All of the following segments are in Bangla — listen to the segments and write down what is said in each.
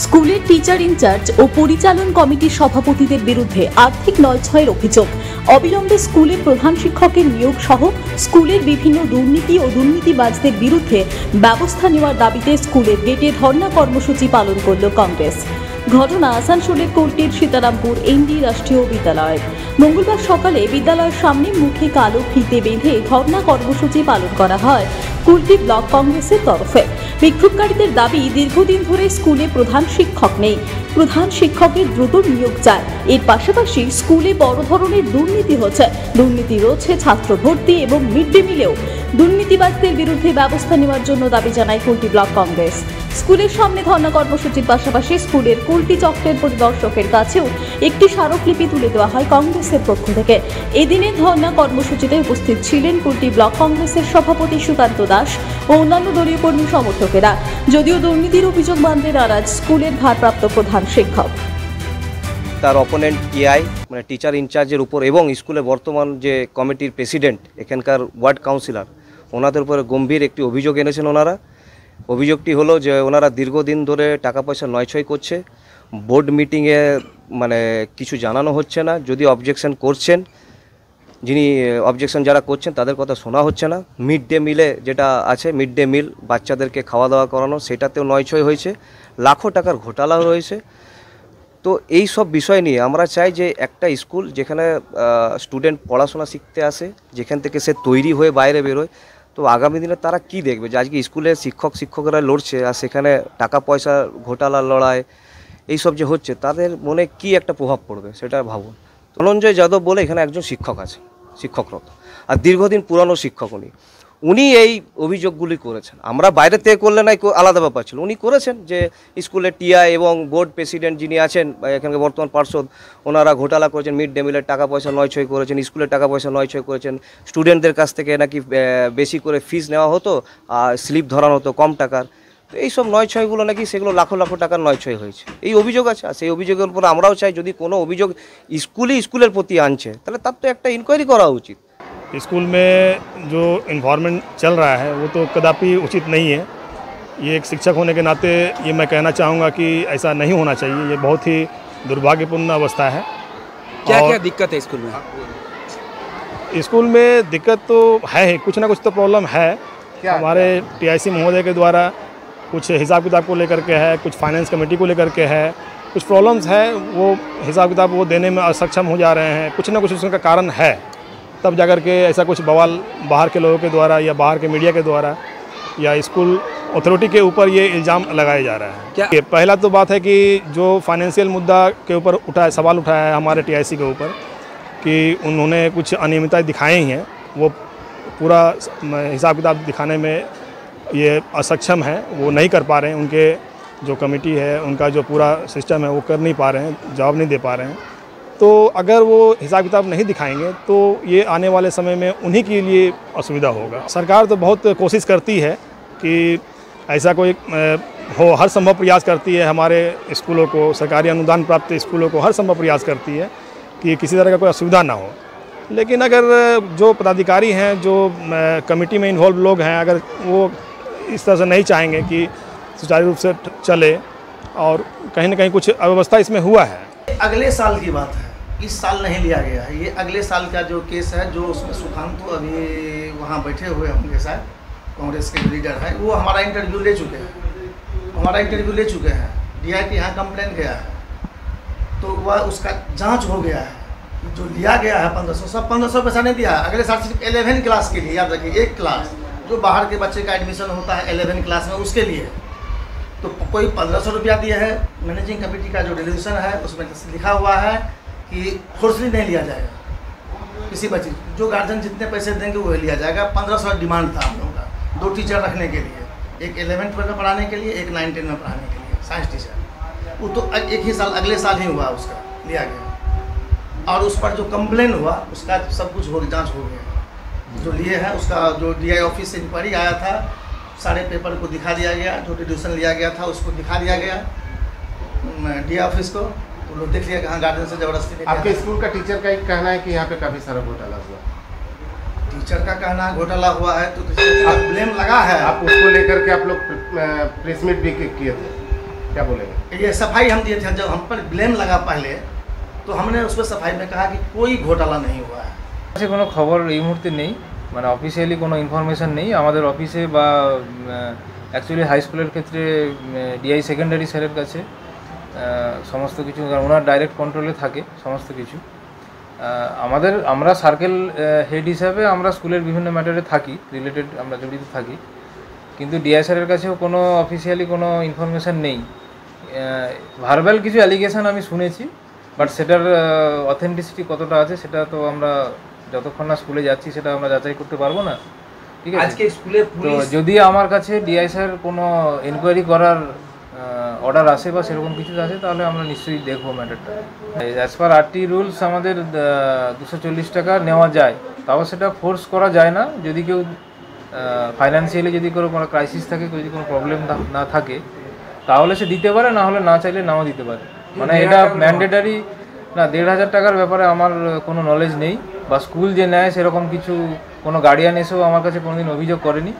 স্কুলের টিচার ইনচার্জ ও পরিচালন কমিটির সভাপতিদের বিরুদ্ধে আর্থিক নয়ছয়ের অভিযোগ। অবিলম্বে স্কুলের প্রধান শিক্ষকের নিয়োগ সহ স্কুলের বিভিন্ন দুর্নীতি ও দুর্নীতিবাজদের বিরুদ্ধে ব্যবস্থা নেওয়ার দাবিতে স্কুলের গেটে ধর্ণা কর্মসূচি পালন করল কংগ্রেস। ঘটনা আসানসোলের কোর্টের সীতারামপুর এনডি রাষ্ট্রীয় বিদ্যালয়। মঙ্গলবার সকালে বিদ্যালয়ের সামনে মুখে কালো ফিতে বেঁধে ধর্ণা কর্মসূচি পালন করা হয় কুলটি ব্লক কংগ্রেসের তরফে। বিক্ষোভকারীদের দাবি, দীর্ঘদিন ধরে স্কুলে প্রধান শিক্ষক নেই, প্রধান শিক্ষকের দ্রুত নিয়োগ চায়। এর পাশাপাশি স্কুলে বড় ধরনের দুর্নীতি হচ্ছে, দুর্নীতি রয়েছে ছাত্র ভর্তি এবং মিড ডে মিলেও। দুর্নীতিবাজদের বিরুদ্ধে ব্যবস্থা নেওয়ার জন্য দাবি জানায় কুলটি ব্লক কংগ্রেস। স্কুলের সামনে ধর্ণা কর্মসূচির পাশাপাশি স্কুলের কুলটি চক্রের পরিদর্শকের কাছেও একটি স্মারকলিপি তুলে দেওয়া হয় কংগ্রেসের পক্ষ থেকে। এদিনে ধর্ণা কর্মসূচিতে উপস্থিত ছিলেন কুলটি ব্লক কংগ্রেসের সভাপতি সুকান্ত দাস ও অন্যান্য দলীয় কর্মী সমর্থকেরা। যদিও দুর্নীতির অভিযোগ মানতে নারাজ স্কুলের ভারপ্রাপ্ত প্রধান শিক্ষক। তার অপোনেন্ট টিআই মানে টিচার ইনচার্জের উপর এবং স্কুলে বর্তমান যে কমিটির প্রেসিডেন্ট, এখানকার ওয়ার্ড কাউন্সিলর, ওনাদের উপরে গম্ভীর একটি অভিযোগ এনেছেন ওনারা। অভিযোগটি হলো যে ওনারা দীর্ঘদিন ধরে টাকা পয়সা নয়ছয় করছে, বোর্ড মিটিংয়ে মানে কিছু জানানো হচ্ছে না, যদি অবজেকশন করছেন, যিনি অবজেকশন যারা করছেন তাদের কথা শোনা হচ্ছে না। মিড ডে মিলে যেটা আছে, মিড ডে মিল বাচ্চাদেরকে খাওয়া দাওয়া করানো, সেটাতেও নয়ছয় হয়েছে, লাখো টাকার ঘোটালা রয়েছে। তো এই সব বিষয় নিয়ে আমরা চাই যে একটা স্কুল যেখানে স্টুডেন্ট পড়াশোনা শিখতে আসে, যেখান থেকে সে তৈরি হয়ে বাইরে বেরোয়, তো আগামী দিনে তারা কি দেখবে যে আজকে স্কুলে শিক্ষকরা লড়ছে আর সেখানে টাকা পয়সা ঘোটালার লড়াই এইসব যে হচ্ছে, তাদের মনে কি একটা প্রভাব পড়বে সেটা ভাবুন। ধনঞ্জয় যাদব বলে এখানে একজন শিক্ষক আছে, শিক্ষকরত, আর দীর্ঘদিন পুরানো শিক্ষক উনি এই অভিযোগগুলি করেছেন। আমরা বাইরে থেকে করলে নাই আলাদা ব্যাপার ছিল, উনি করেছেন যে স্কুলের টিআই এবং বোর্ড প্রেসিডেন্ট যিনি আছেন এখানকার বর্তমান পার্ষদ, ওনারা ঘোটালা করেছেন, মিড ডে মিলের টাকা পয়সা নয়ছয় করেছেন, স্কুলের টাকা পয়সা নয়ছয় করেছেন, স্টুডেন্টদের কাছ থেকে নাকি বেশি করে ফিস নেওয়া হতো আর স্লিপ ধরানো হতো কম টাকার। তো এইসব নয়ছয়গুলো নাকি সেগুলো লাখো লাখো টাকার নয়ছয় হয়েছে, এই অভিযোগ আছে। আর সেই অভিযোগের উপর আমরাও চাই যদি কোনো অভিযোগ স্কুলের প্রতি আনছে তাহলে তার তো একটা ইনকোয়ারি করা উচিত। स्कूल में जो इन्वायरमेंट चल रहा है वो तो कदापि उचित नहीं है। ये एक शिक्षक होने के नाते ये मैं कहना चाहूँगा कि ऐसा नहीं होना चाहिए। ये बहुत ही दुर्भाग्यपूर्ण अवस्था है। क्या क्या दिक्कत है स्कूल में? स्कूल में दिक्कत तो है, कुछ ना कुछ तो प्रॉब्लम है। हमारे टीआईसी महोदय के द्वारा कुछ हिसाब किताब को लेकर के है, कुछ फाइनेंस कमेटी को लेकर के है, कुछ प्रॉब्लम्स है, वो हिसाब किताब वो देने में असक्षम हो जा रहे हैं। कुछ ना कुछ उसका कारण है, तब जाकर के ऐसा कुछ बवाल बाहर के लोगों के द्वारा या बाहर के मीडिया के द्वारा या स्कूल अथॉरिटी के ऊपर ये इल्ज़ाम लगाया जा रहा है। क्या पहला तो बात है कि जो फाइनेंशियल मुद्दा के ऊपर सवाल उठाया है हमारे टीआईसी के ऊपर कि उन्होंने कुछ अनियमितताएं दिखाई हैं, वो पूरा हिसाब किताब दिखाने में ये असक्षम है, वो नहीं कर पा रहे हैं। उनके जो कमेटी है, उनका जो पूरा सिस्टम है वो कर नहीं पा रहे हैं, जवाब नहीं दे पा रहे हैं। तो अगर वो हिसाब किताब नहीं दिखाएंगे तो ये आने वाले समय में उन्हीं के लिए असुविधा होगा। सरकार तो बहुत कोशिश करती है कि ऐसा कोई हो, हर संभव प्रयास करती है हमारे स्कूलों को, सरकारी अनुदान प्राप्त स्कूलों को हर संभव प्रयास करती है कि किसी तरह का कोई असुविधा ना हो। लेकिन अगर जो पदाधिकारी हैं, जो कमेटी में इन्वॉल्व लोग हैं, अगर वो इस तरह से नहीं चाहेंगे कि सुचारू रूप से चले और कहीं ना कहीं कुछ अव्यवस्था इसमें हुआ है। अगले साल की बात है, इस साल नहीं लिया गया है। ये अगले साल का जो केस है, जो उसमें सुकांतु अभी वहाँ बैठे हुए होंगे, शायद कांग्रेस के लीडर है, वो हमारा इंटरव्यू ले चुके हैं, डीआई के यहाँ कंप्लेन गया है, तो वह उसका जांच हो गया है। जो लिया गया है 1500, सब 1500 पैसा नहीं दिया है। अगले साल सिर्फ 11 क्लास के लिए, याद रखिए, एक क्लास जो बाहर के बच्चे का एडमिशन होता है 11 क्लास में, उसके लिए तो कोई 1500 रुपया दिया है। मैनेजिंग कमेटी का जो रेजोल्यूशन है उसमें लिखा हुआ है कि फोर्सली नहीं लिया जाएगा किसी बच्चे, जो गार्जियन जितने पैसे देंगे वो लिया जाएगा। 1500 डिमांड था हम लोगों का, 2 टीचर रखने के लिए, एक 11th में पढ़ाने के लिए, एक 9-10 में पढ़ाने के लिए, साइंस टीचर। वो तो एक ही साल, अगले साल ही हुआ, उसका लिया गया। और उस पर जो कंप्लेन हुआ उसका सब कुछ जाँच हो गया। जो लिए हैं उसका जो डीआई ऑफिस से इंक्वायरी आया था, सारे पेपर को दिखा दिया गया, जो डिड्यूशन लिया गया था उसको दिखा दिया गया डी ऑफिस को, तो लोग देख लिया कि हाँ गार्जियन से ज़बरदस्ती। आपके स्कूल का टीचर का कहना है कि यहाँ पे काफ़ी सारा घोटाला हुआ। टीचर का कहना घोटाला हुआ है तो ब्लेम लगा है। आप उसको लेकर के आप लोग प्रेस मीट भी किए थे? क्या बोलेंगे? ये सफाई हम दिए थे, जब हम पर ब्लेम लगा पहले तो हमने उस पर सफाई में कहा कि कोई घोटाला नहीं हुआ है। কাছে কোনো খবর এই মুহূর্তে নেই, মানে অফিসিয়ালি কোনো ইনফরমেশন নেই আমাদের অফিসে বা অ্যাকচুয়ালি হাই স্কুলের ক্ষেত্রে ডিআই সেকেন্ডারি স্যারের কাছে সমস্ত কিছু, ওনার ডাইরেক্ট কন্ট্রোলে থাকে সমস্ত কিছু। আমরা সার্কেল হেড হিসাবে আমরা স্কুলের বিভিন্ন ম্যাটারে থাকি, রিলেটেড আমরা জড়িত থাকি, কিন্তু ডিআই স্যারের কাছেও কোনো অফিসিয়ালি কোনো ইনফরমেশান নেই। ভার্বাল কিছু অ্যালিগেশন আমি শুনেছি, বাট সেটার অথেন্টিসিটি কতটা আছে সেটা তো আমরা যতক্ষণ না স্কুলে যাচ্ছি সেটা আমরা যাচাই করতে পারবো না, ঠিক আছে। আজকে স্কুলে তো যদি আমার কাছে ডিআই স্যার কোনো এনকোয়ারি করার অর্ডার আসে বা সেরকম কিছু আছে তাহলে আমরা নিশ্চয়ই দেখবো ম্যাটারটা। অ্যাজ পার আরটি রুলস আমাদের 240 টাকা নেওয়া যায়, তাও সেটা ফোর্স করা যায় না। যদি কেউ ফাইন্যান্সিয়ালি যদি কোনো ক্রাইসিস থাকে, যদি কোনো প্রবলেম না থাকে তাহলে সে দিতে পারে, না হলে না চাইলে নাও দিতে পারে। মানে এটা ম্যান্ডেটারি না। 1,500 টাকার ব্যাপারে আমার কোনো নলেজ নেই, বা স্কুল যে নেয় সেরকম কিছু কোনো গার্ডিয়ান এসেও আমার কাছে কোনোদিন অভিযোগ করেনি।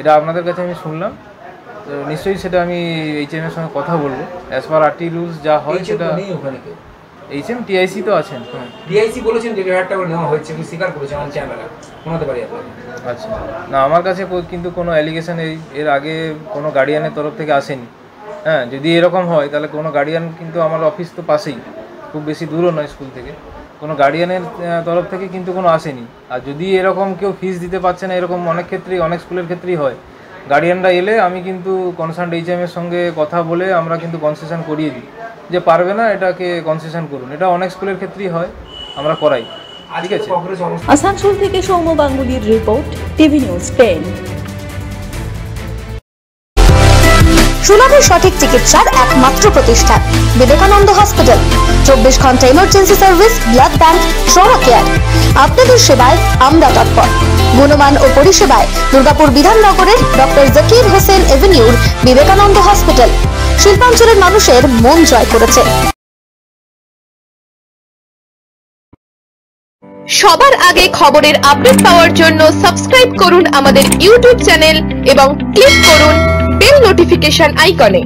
এটা আপনাদের কাছে আমি শুনলাম, নিশ্চয়ই সেটা আমি এইচএম এর সঙ্গে কথা বলবো। অ্যাজ পার আরটি রুলস যা হয় সেটা। এইচএম টিআইসি তো আছেন, ডিআইসি বলেছেন যে 1,500 টাকা নেওয়া হয়েছে, আমি স্বীকার করেছি আমার চ্যানেলে, শোনাতে পারি আপনাকে। আচ্ছা, না আমার কাছে কিন্তু কোনো অ্যালিগেশন এর আগে কোনো গার্ডিয়ানের তরফ থেকে আসেনি। হ্যাঁ, যদি এরকম হয় তাহলে কোনো গার্ডিয়ান, কিন্তু আমার অফিস তো পাশেই, খুব বেশি দূরও নয় স্কুল থেকে, কোনো গার্ডিয়ানের তরফ থেকে কিন্তু কোনো আসেনি। আর যদি এরকম কেউ ফিস দিতে পারছে না, এরকম অনেক ক্ষেত্রেই, অনেক স্কুলের ক্ষেত্রেই হয়, গার্ডিয়ানরা এলে আমি কিন্তু কনসার্ন এইচএম এর সঙ্গে কথা বলে আমরা কিন্তু কনসেশন করিয়ে দিই, যে পারবে না এটাকে কনসেশন করুন। এটা অনেক স্কুলের ক্ষেত্রেই হয়, আমরা করাই, ঠিক আছে। আসানসোল থেকে সৌম্য গাঙ্গুলির রিপোর্ট, টিভি নিউজ 10। সুলভে সঠিক চিকিৎসার একমাত্র প্রতিষ্ঠান বিবেকানন্দ হসপিটাল। 24 ঘন্টা emergency service, blood bank, trauma care. আপনাদের সেবায় আমরা তৎপর। গুণমান ও পরিষেবায় দুর্গাপুর বিধাননগরের ডক্টর জাকির হোসেন এভিনিউর বিবেকানন্দ হসপিটাল শিল্পাঞ্চলের মানুষের মন জয় করেছে। সবার আগে খবরের আপডেট পাওয়ার জন্য সাবস্ক্রাইব করুন আমাদের ইউটিউব চ্যানেল এবং ক্লিক করুন বেল নোটিফিকেশন আইকনে।